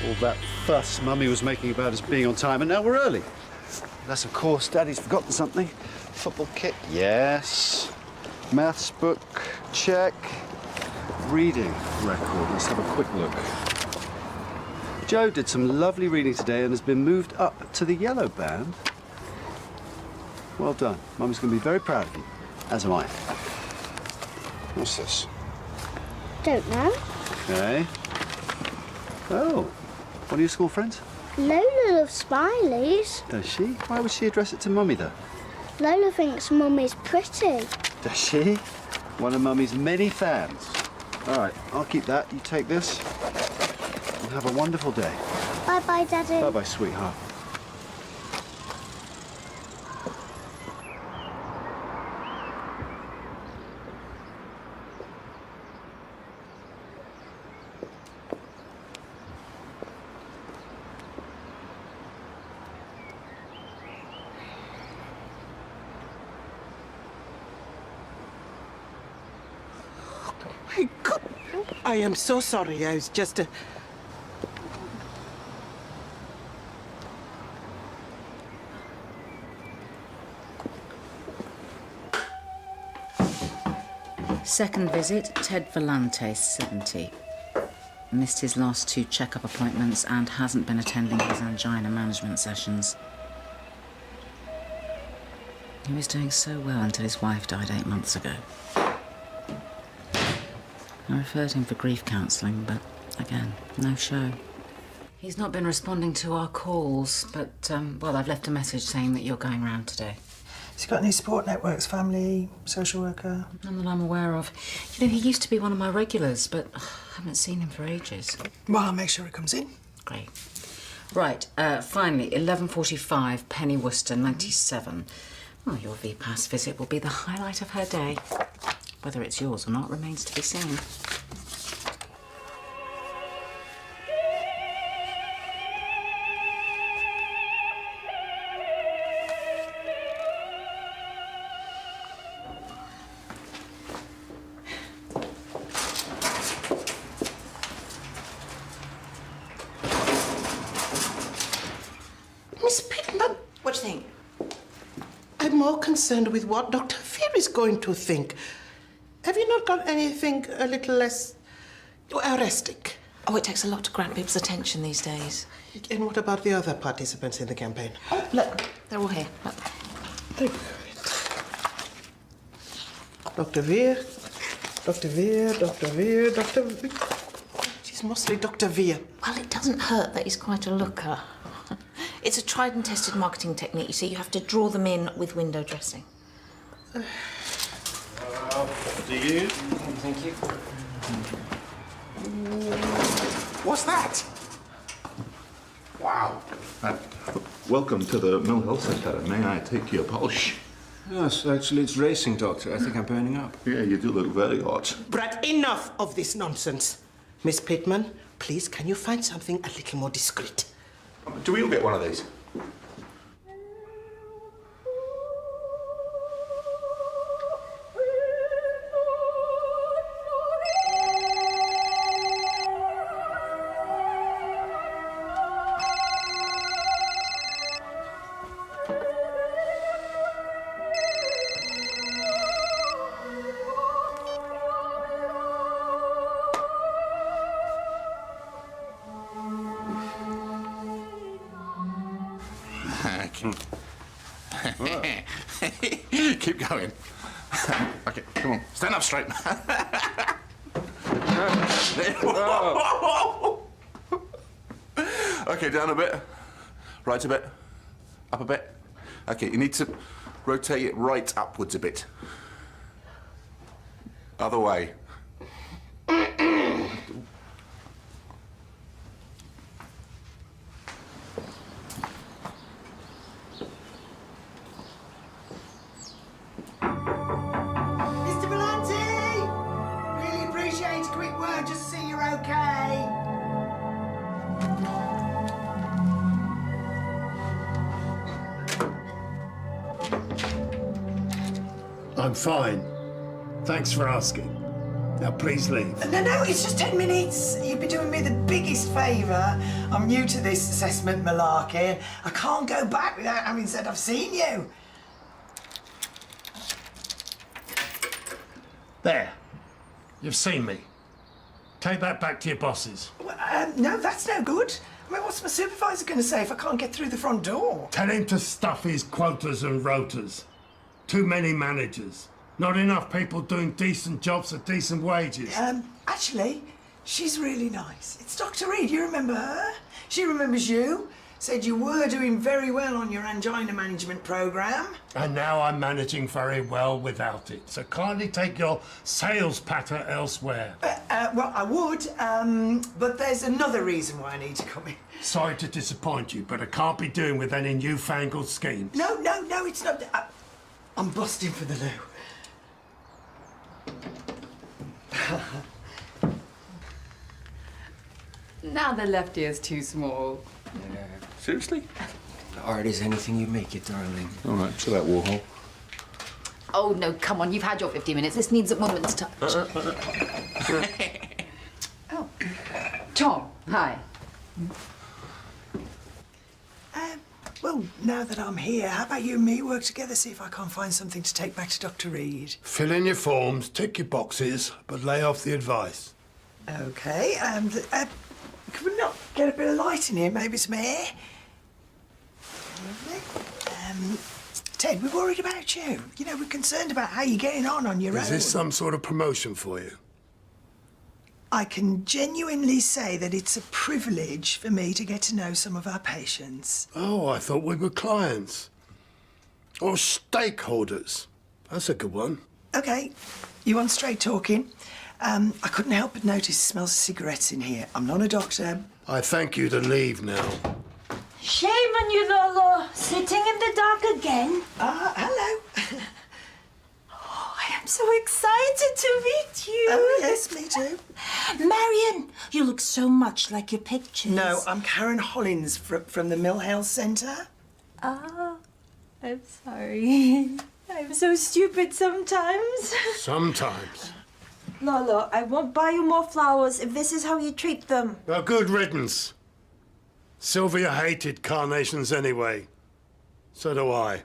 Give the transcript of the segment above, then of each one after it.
All that fuss Mummy was making about us being on time, and now we're early. Unless, of course, Daddy's forgotten something. Football kit, yes. Maths book, check. Reading record, let's have a quick look. Joe did some lovely reading today and has been moved up to the yellow band. Well done. Mummy's going to be very proud of you, as am I. What's this? Don't know. Okay. Oh, one of your school friends? Lola loves Smileys. Does she? Why would she address it to Mummy, though? Lola thinks Mummy's pretty. Does she? One of Mummy's many fans. All right, I'll keep that. You take this. And have a wonderful day. Bye-bye, Daddy. Bye-bye, sweetheart. My God, I am so sorry. I was just Second visit, Ted Vellante, 70. Missed his last 2 checkup appointments and hasn't been attending his angina management sessions. He was doing so well until his wife died 8 months ago. I referred him for grief counselling, but again, no show. He's not been responding to our calls, but, well, I've left a message saying that you're going round today. Has he got any support networks, family, social worker? None that I'm aware of. You know, he used to be one of my regulars, but I haven't seen him for ages. Well, I'll make sure he comes in. Great. Right, finally, 11:45, Penny Worcester, 97. Well, your VPAS visit will be the highlight of her day. Whether it's yours or not remains to be seen. Miss Pittman. What do you think? I'm more concerned with what Dr. Fear is going to think. Have you not got anything a little less arrestic? Oh, it takes a lot to grab people's attention these days. And what about the other participants in the campaign? Oh, look, they're all here. Look. Dr. Veer, Dr. Veer, Dr. Veer, Dr. Veer. She's mostly Dr. Veer. Well, it doesn't hurt that he's quite a looker. It's a tried and tested marketing technique. You see, you have to draw them in with window dressing. Do you? Thank you. What's that? Wow. Welcome to the Mill Health Centre. May I take your pulse? Yes, actually, it's racing, Doctor. I think I'm burning up. Yeah, you do look very hot. But enough of this nonsense. Miss Pittman, please, can you find something a little more discreet? Do we all get one of these? Keep going. Okay, come on. Stand up straight. Okay, down a bit. Right a bit. Up a bit. Okay, you need to rotate it right upwards a bit. Other way. Mr. Vellante! Really appreciate a quick word just to see you're okay. I'm fine. Thanks for asking. Now, please leave. No, it's just 10 minutes. You'd be doing me the biggest biggest favour. I'm new to this assessment malarkey. I can't go back without having said I've seen you. There. You've seen me. Take that back to your bosses. Well, no, that's no good. I mean, what's my supervisor going to say if I can't get through the front door? Tell him to stuff his quotas and rotas. Too many managers. Not enough people doing decent jobs at decent wages. Actually, she's really nice. It's Dr. Reed, you remember her? She remembers you. Said you were doing very well on your angina management programme. And now I'm managing very well without it. So kindly take your sales patter elsewhere. Well, I would, but there's another reason why I need to come in. Sorry to disappoint you, but I can't be doing with any newfangled schemes. No, it's not. I'm busting for the loo. Now the left ear's too small. Seriously? Art is anything you make it, darling. All right, chill out, Warhol. Oh, no, come on, you've had your 50 minutes. This needs a woman's touch. Oh. Tom, hi. Well, now that I'm here, how about you and me work together, see if I can't find something to take back to Dr. Reed? Fill in your forms, tick your boxes, but lay off the advice. OK, could we not get a bit of light in here? Maybe some air? Lovely. Ted, we're worried about you. You know, we're concerned about how you're getting on your own. Is this some sort of promotion for you? I can genuinely say that it's a privilege for me to get to know some of our patients. Oh, I thought we were clients. Or stakeholders. That's a good one. OK, you want straight talking? I couldn't help but notice it smells of cigarettes in here. I'm not a doctor. I thank you to leave now. Shame on you, Lolo. Sitting in the dark again. Hello. Oh, I am so excited to meet you. Oh, yes, me too. Marion, you look so much like your pictures. No, I'm Karen Hollins from the Mill Health Centre. Oh, I'm sorry. I'm so stupid sometimes. Sometimes. Lolo, I won't buy you more flowers if this is how you treat them. A good riddance. Sylvia hated carnations anyway. So do I.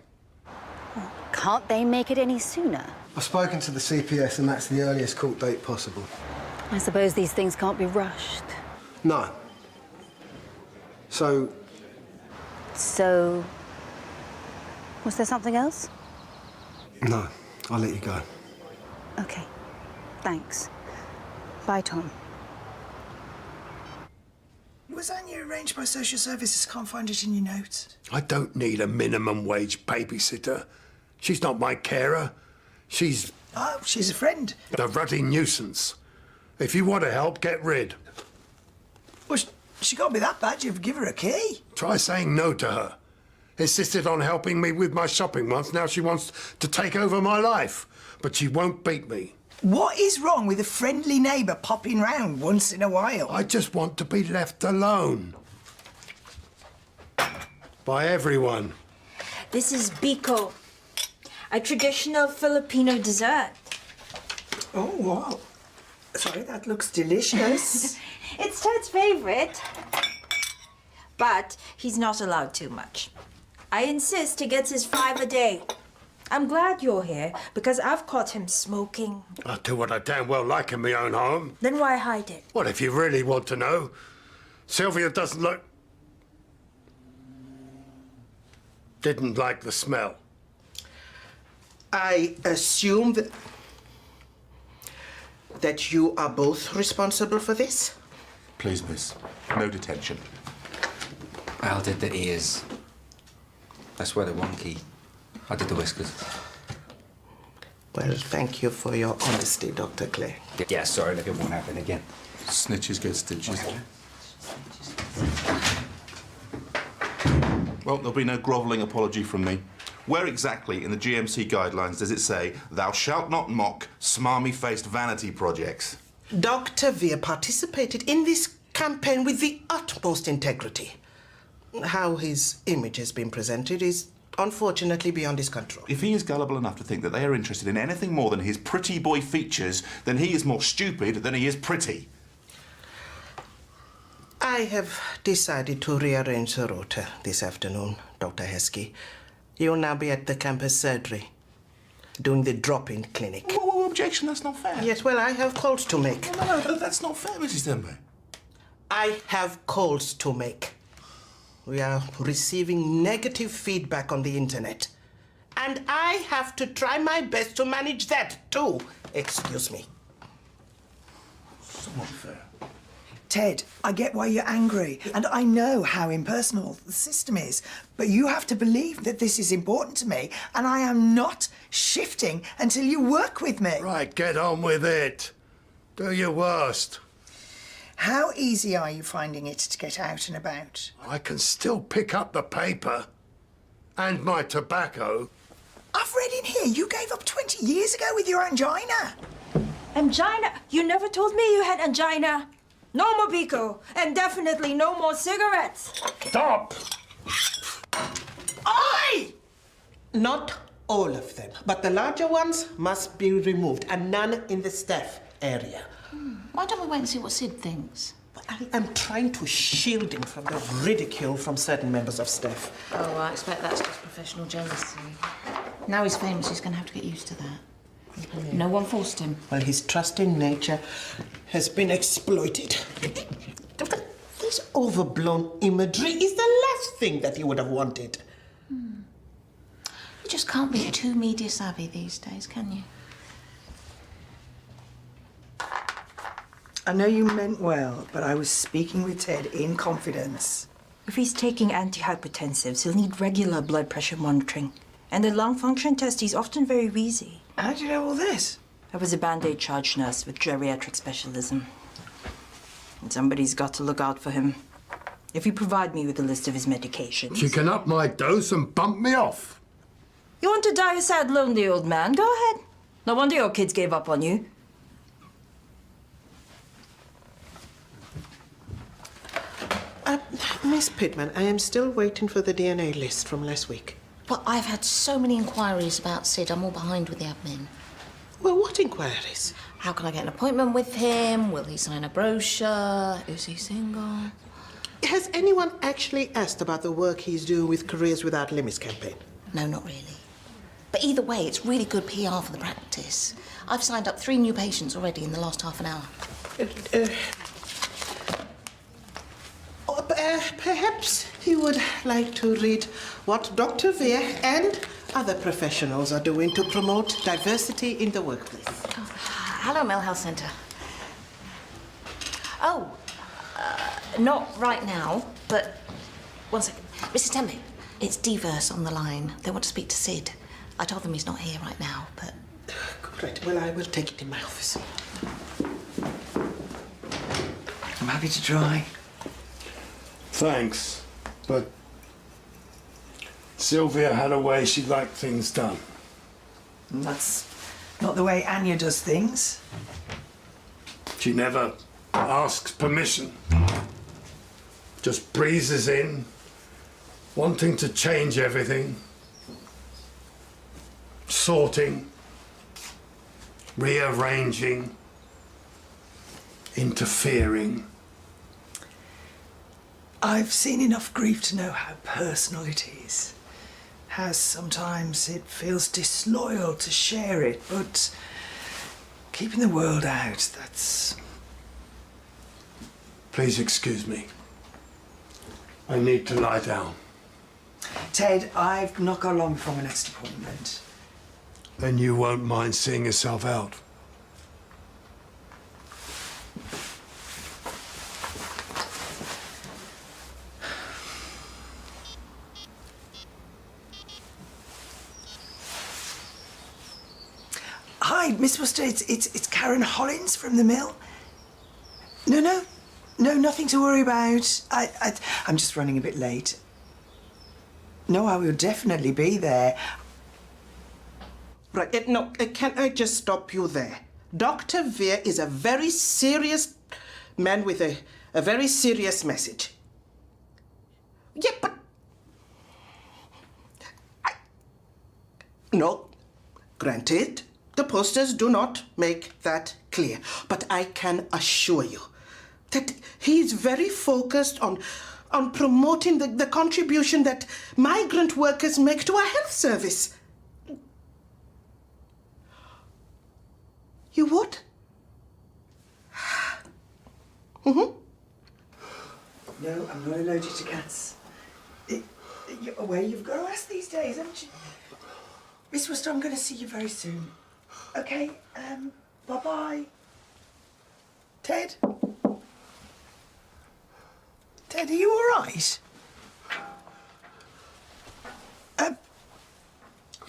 Can't they make it any sooner? I've spoken to the CPS and that's the earliest court date possible. I suppose these things can't be rushed. No. So, was there something else? no, I'll let you go. Okay. Thanks. Bye, Tom. Was Anya arranged by social services? Can't find it in your notes. I don't need a minimum wage babysitter. She's not my carer. She's Oh, she's a friend. a ruddy nuisance. If you want to help, get rid. Well, she can't be that bad. You've given her a key. Try saying no to her. Insisted on helping me with my shopping once. Now she wants to take over my life. But she won't beat me. What is wrong with a friendly neighbour popping round once in a while? I just want to be left alone. By everyone. This is biko, a traditional Filipino dessert. Oh, wow. Sorry, that looks delicious. It's Ted's favourite. But he's not allowed too much. I insist he gets his 5 a day. I'm glad you're here, because I've caught him smoking. I'll do what I damn well like in my own home. Then why hide it? Well, if you really want to know, Sylvia didn't like the smell. I assume that you are both responsible for this? Please, miss. No detention. Al did the ears. That's where the wonky. I did the whiskers. Well, thank you for your honesty, Dr. Clay. Yeah, sorry, look, it won't happen again. Snitches get stitches. Well, there'll be no grovelling apology from me. Where exactly in the GMC guidelines does it say, thou shalt not mock smarmy-faced vanity projects? Dr. Veer participated in this campaign with the utmost integrity. How his image has been presented is unfortunately beyond his control. If he is gullible enough to think that they are interested in anything more than his pretty boy features, then he is more stupid than he is pretty. I have decided to rearrange the rota this afternoon, Dr. Heskey. You'll now be at the campus surgery, doing the drop-in clinic. Whoa, objection, that's not fair. Yes, well, I have calls to make. No, that's not fair, Mrs. Denby. I have calls to make. We are receiving negative feedback on the internet. And I have to try my best to manage that, too. Excuse me. So unfair. Ted, I get why you're angry, and I know how impersonal the system is, but you have to believe that this is important to me, and I am not shifting until you work with me. Right, get on with it. Do your worst. How easy are you finding it to get out and about? I can still pick up the paper. And my tobacco. I've read in here you gave up 20 years ago with your angina. Angina? You never told me you had angina. No more Pico, and definitely no more cigarettes. Stop! Oi! Not all of them, but the larger ones must be removed, and none in the staff area. Why don't we wait and see what Sid thinks? I am trying to shield him from the ridicule from certain members of staff. Oh, I expect that's just professional jealousy. Now he's famous, he's going to have to get used to that. No one forced him. Well, his trust in nature has been exploited. This overblown imagery is the last thing that he would have wanted. You just can't be too media savvy these days, can you? I know you meant well, but I was speaking with Ted in confidence. If he's taking antihypertensives, he'll need regular blood pressure monitoring. And the lung function test is often very wheezy. How do you know all this? I was a Band-Aid charge nurse with geriatric specialism. And somebody's got to look out for him. If you provide me with a list of his medications... You can up my dose and bump me off. You want to die a sad, lonely old man? Go ahead. No wonder your kids gave up on you. Miss Pittman, I am still waiting for the DNA list from last week. Well, I've had so many inquiries about Sid, I'm all behind with the admin. Well, what inquiries? How can I get an appointment with him? Will he sign a brochure? Is he single? Has anyone actually asked about the work he's doing with Careers Without Limits campaign? No, not really. But either way, it's really good PR for the practice. I've signed up 3 new patients already in the last half an hour. Perhaps you would like to read what Dr. Veer and other professionals are doing to promote diversity in the workplace. Oh, hello, Mill Health Centre. Oh, not right now, but one second. Mrs. Temby, it's Diverse on the line. They want to speak to Sid. I told them he's not here right now, but... Great. Well, I will take it in my office. I'm happy to try. Thanks, but Sylvia had a way she liked things done. That's not the way Anya does things. She never asks permission. Just breezes in, wanting to change everything. Sorting, rearranging, interfering. I've seen enough grief to know how personal it is. How sometimes it feels disloyal to share it, but keeping the world out, that's... Please excuse me. I need to lie down. Ted, I've not got long before my next appointment. Then you won't mind seeing yourself out. Hi, Miss Worcester, it's Karen Hollins from the mill. No, nothing to worry about. I'm just running a bit late. No, I will definitely be there. Right, no, can I just stop you there? Dr. Veer is a very serious man with a very serious message. Yeah, but... No, granted, the posters do not make that clear. But I can assure you that he is very focused on promoting the contribution that migrant workers make to our health service. You what? No, I'm not allergic to cats. You're away, you've got to ask these days, haven't you? Miss Worcester, I'm going to see you very soon. Okay, bye-bye. Ted? Ted, are you all right?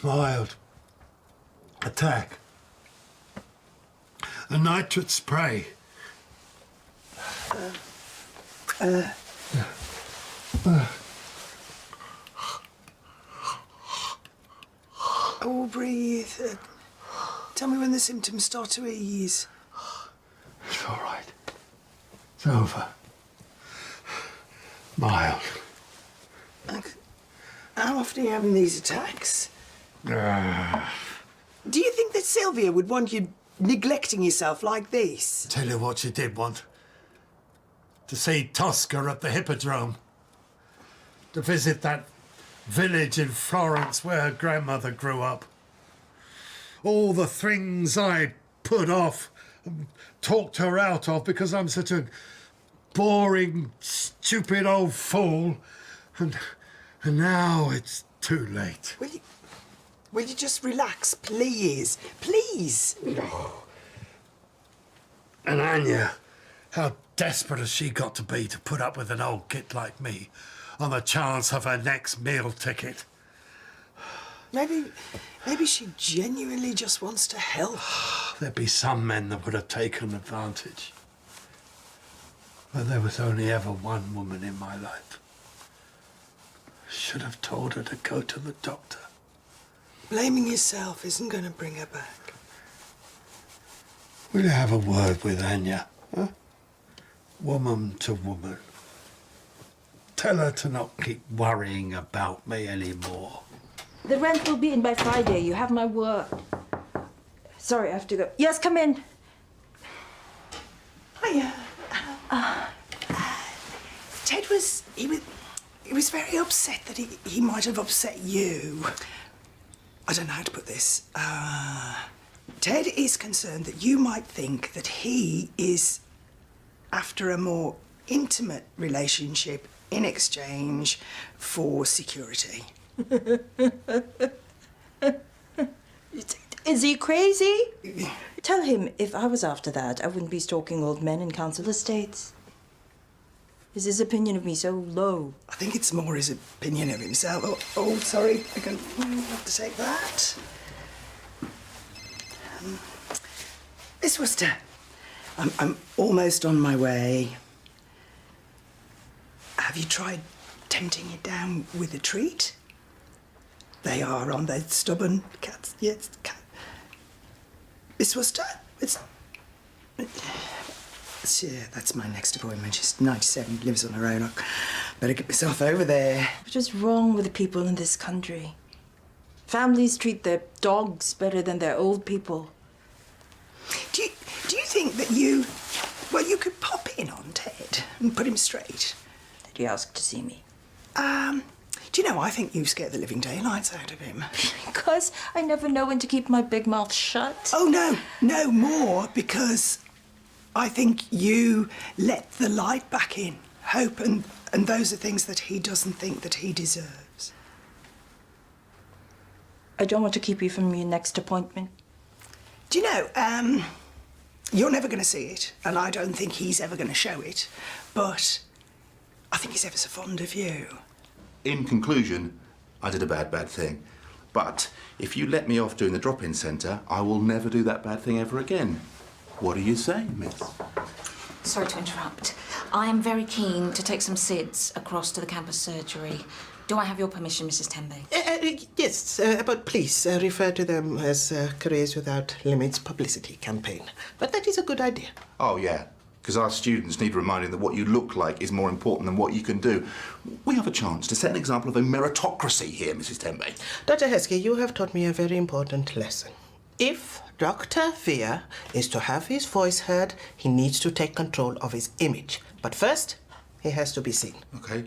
Mild attack. A nitrate spray. Oh, breathe. Tell me when the symptoms start to ease. It's all right. It's over. Mild. How often are you having these attacks? Do you think that Sylvia would want you neglecting yourself like this? Tell you what she did want. To see Tosca at the Hippodrome. To visit that village in Florence where her grandmother grew up. All the things I put off and talked her out of because I'm such a boring, stupid old fool. And now it's too late. Will you just relax, please? Please? And Anya, how desperate has she got to be to put up with an old git like me on the chance of her next meal ticket? Maybe she genuinely just wants to help. There'd be some men that would have taken advantage. But there was only ever one woman in my life. Should have told her to go to the doctor. Blaming yourself isn't going to bring her back. Will you have a word with Anya? Huh? Woman to woman. Tell her to not keep worrying about me anymore. The rent will be in by Friday. You have my word. Sorry, I have to go. Yes, come in. Hiya. Ted was very upset that he might have upset you. I don't know how to put this. Ted is concerned that you might think that he is after a more intimate relationship in exchange for security. Is he crazy? Tell him if I was after that, I wouldn't be stalking old men in council estates. Is his opinion of me so low? I think it's more his opinion of himself. Oh, sorry. I can have to take that. Miss Worcester, I'm almost on my way. Have you tried tempting it down with a treat? They are, aren't they? Stubborn cats. Yes. Miss Worcester, yeah, that's my next appointment. She's 97, lives on her own. I better get myself over there. What is wrong with the people in this country? Families treat their dogs better than their old people. Do you think that you could pop in on Ted and put him straight? Did he ask to see me? Do you know, I think you scared the living daylights out of him. Because I never know when to keep my big mouth shut. Oh, no, more because I think you let the light back in. Hope and those are things that he doesn't think that he deserves. I don't want to keep you from your next appointment. Do you know, you're never going to see it, and I don't think he's ever going to show it, but I think he's ever so fond of you. In conclusion, I did a bad thing. But if you let me off doing the drop-in centre, I will never do that bad thing ever again. What are you saying, miss? Sorry to interrupt. I am very keen to take some SIDS across to the campus surgery. Do I have your permission, Mrs. Tembe? Yes, but please refer to them as Careers Without Limits publicity campaign. But that is a good idea. Oh, yeah, because our students need reminding that what you look like is more important than what you can do. We have a chance to set an example of a meritocracy here, Mrs. Tembe. Dr. Heskey, you have taught me a very important lesson. If Dr. Veer is to have his voice heard, he needs to take control of his image. But first, he has to be seen. Okay.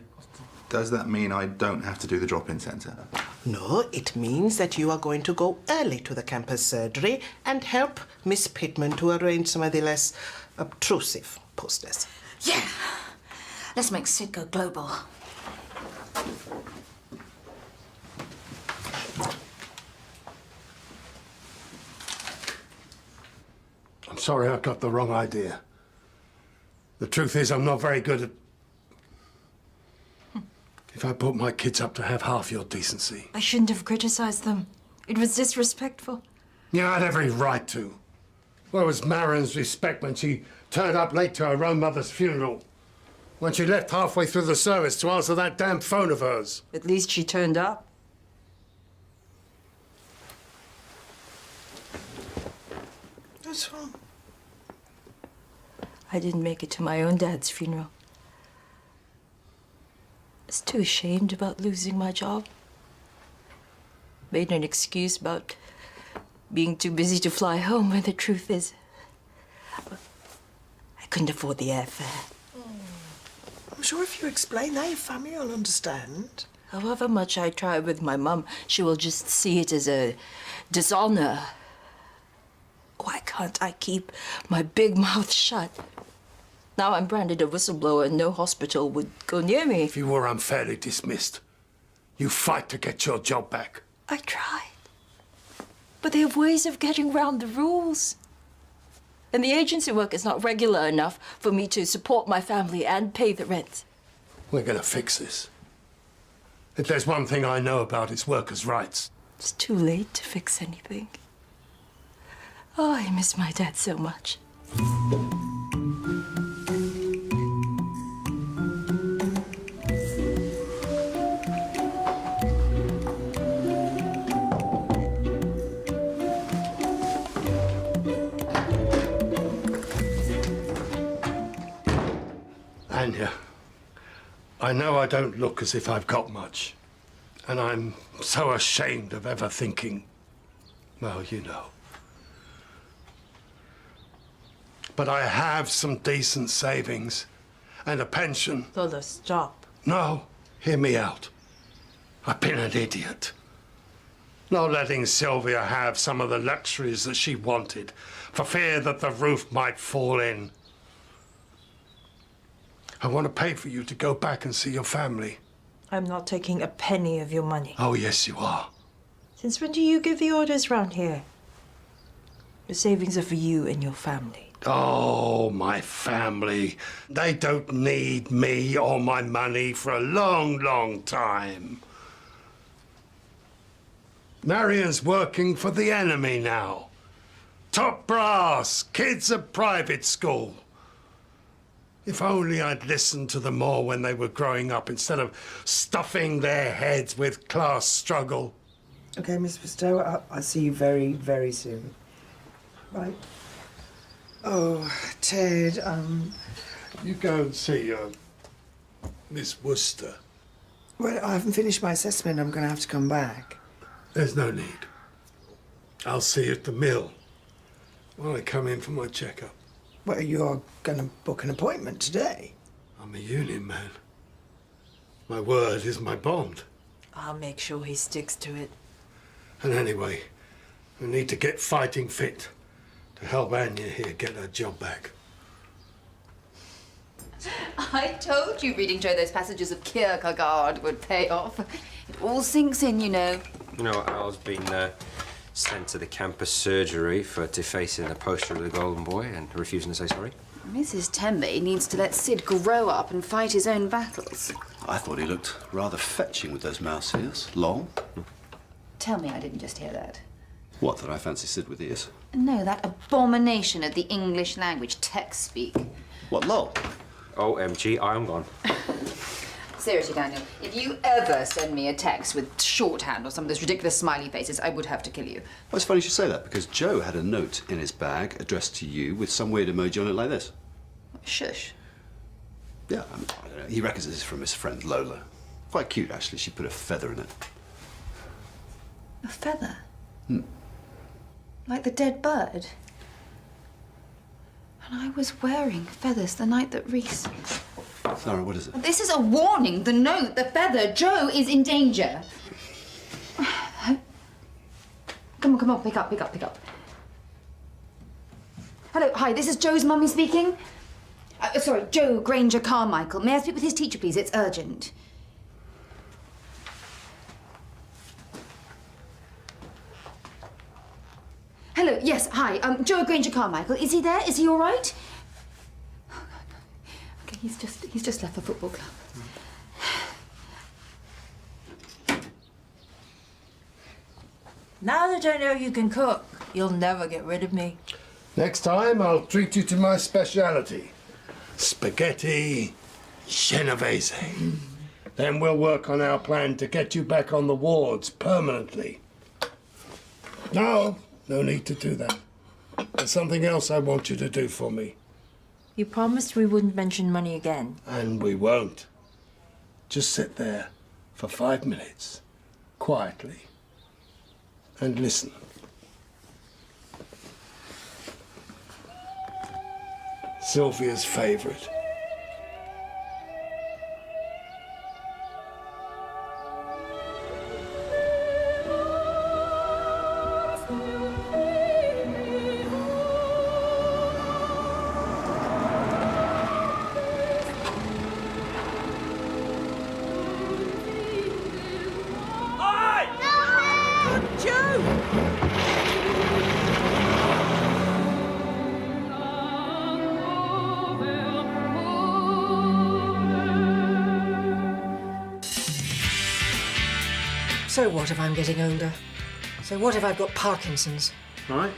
Does that mean I don't have to do the drop-in centre? No, it means that you are going to go early to the campus surgery and help Miss Pittman to arrange some of the less obtrusive posters. Yeah. Let's make Sid go global. I'm sorry I got the wrong idea. The truth is, I'm not very good at... If I brought my kids up to have half your decency. I shouldn't have criticized them. It was disrespectful. You had every right to. Where was Marion's respect when she turned up late to her own mother's funeral? When she left halfway through the service to answer that damn phone of hers? At least she turned up. What's wrong? I didn't make it to my own dad's funeral. I was too ashamed about losing my job. Made an excuse about being too busy to fly home, when the truth is, I couldn't afford the airfare. I'm sure if you explain that, your family will understand. However much I try with my mum, she will just see it as a dishonor. Why can't I keep my big mouth shut? Now I'm branded a whistleblower and no hospital would go near me. If you were unfairly dismissed, you fight to get your job back. I tried. But they have ways of getting around the rules. And the agency work is not regular enough for me to support my family and pay the rent. We're gonna fix this. If there's one thing I know about, it's workers' rights. It's too late to fix anything. Oh, I miss my dad so much. Anya, I know I don't look as if I've got much. And I'm so ashamed of ever thinking, well, you know. But I have some decent savings and a pension. Lola, stop. No, hear me out. I've been an idiot. Not letting Sylvia have some of the luxuries that she wanted for fear that the roof might fall in. I want to pay for you to go back and see your family. I'm not taking a penny of your money. Oh, yes, you are. Since when do you give the orders round here? The savings are for you and your family. Oh, my family. They don't need me or my money for a long, long time. Marion's working for the enemy now. Top brass, kids at private school. If only I'd listened to them more when they were growing up instead of stuffing their heads with class struggle. Okay, Miss Bristow, I'll see you very, very soon. Right. Oh, Ted, You go and see Miss Worcester. Well, I haven't finished my assessment. I'm going to have to come back. There's no need. I'll see you at the mill while I come in for my checkup. Well, you're going to book an appointment today. I'm a union man. My word is my bond. I'll make sure he sticks to it. And anyway, we need to get fighting fit to help Anya here get her job back. I told you reading Joe those passages of Kierkegaard would pay off. It all sinks in, you know. You know, Al's been sent to the campus surgery for defacing a poster of the Golden Boy and refusing to say sorry. Mrs. Tembe needs to let Sid grow up and fight his own battles. I thought he looked rather fetching with those mouse ears. Long. Tell me I didn't just hear that. What, that I fancy Sid with ears? No, that abomination of the English language, text speak. What, lol? OMG, I'm gone. Seriously, Daniel, if you ever send me a text with shorthand or some of those ridiculous smiley faces, I would have to kill you. Well, it's funny you should say that, because Joe had a note in his bag addressed to you with some weird emoji on it like this. Shush. Yeah, I don't know. He reckons this is from his friend Lola. Quite cute, actually. She put a feather in it. A feather? Like the dead bird. And I was wearing feathers the night that Reese... Sarah, what is it? This is a warning. The note, the feather. Joe is in danger. Come on, pick up. Hello, hi, this is Joe's mummy speaking. Sorry, Joe Granger Carmichael. May I speak with his teacher, please? It's urgent. Hello, yes, hi, Joe Granger Carmichael. Is he there? Is he all right? Okay, he's just left the football club. Now that I know you can cook, you'll never get rid of me. Next time, I'll treat you to my speciality. Spaghetti Genovese. Then we'll work on our plan to get you back on the wards permanently. No need to do that. There's something else I want you to do for me. You promised we wouldn't mention money again. And we won't. Just sit there for 5 minutes, quietly, and listen. Sylvia's favourite. So what if I'm getting older? So what if I've got Parkinson's? Right.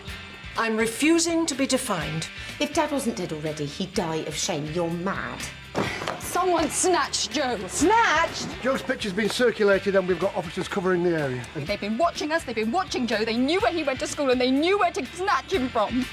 I'm refusing to be defined. If Dad wasn't dead already, he'd die of shame. You're mad. Someone snatched Joe. Snatched? Joe's picture's been circulated and we've got officers covering the area. They've been watching us, they've been watching Joe, they knew where he went to school and they knew where to snatch him from.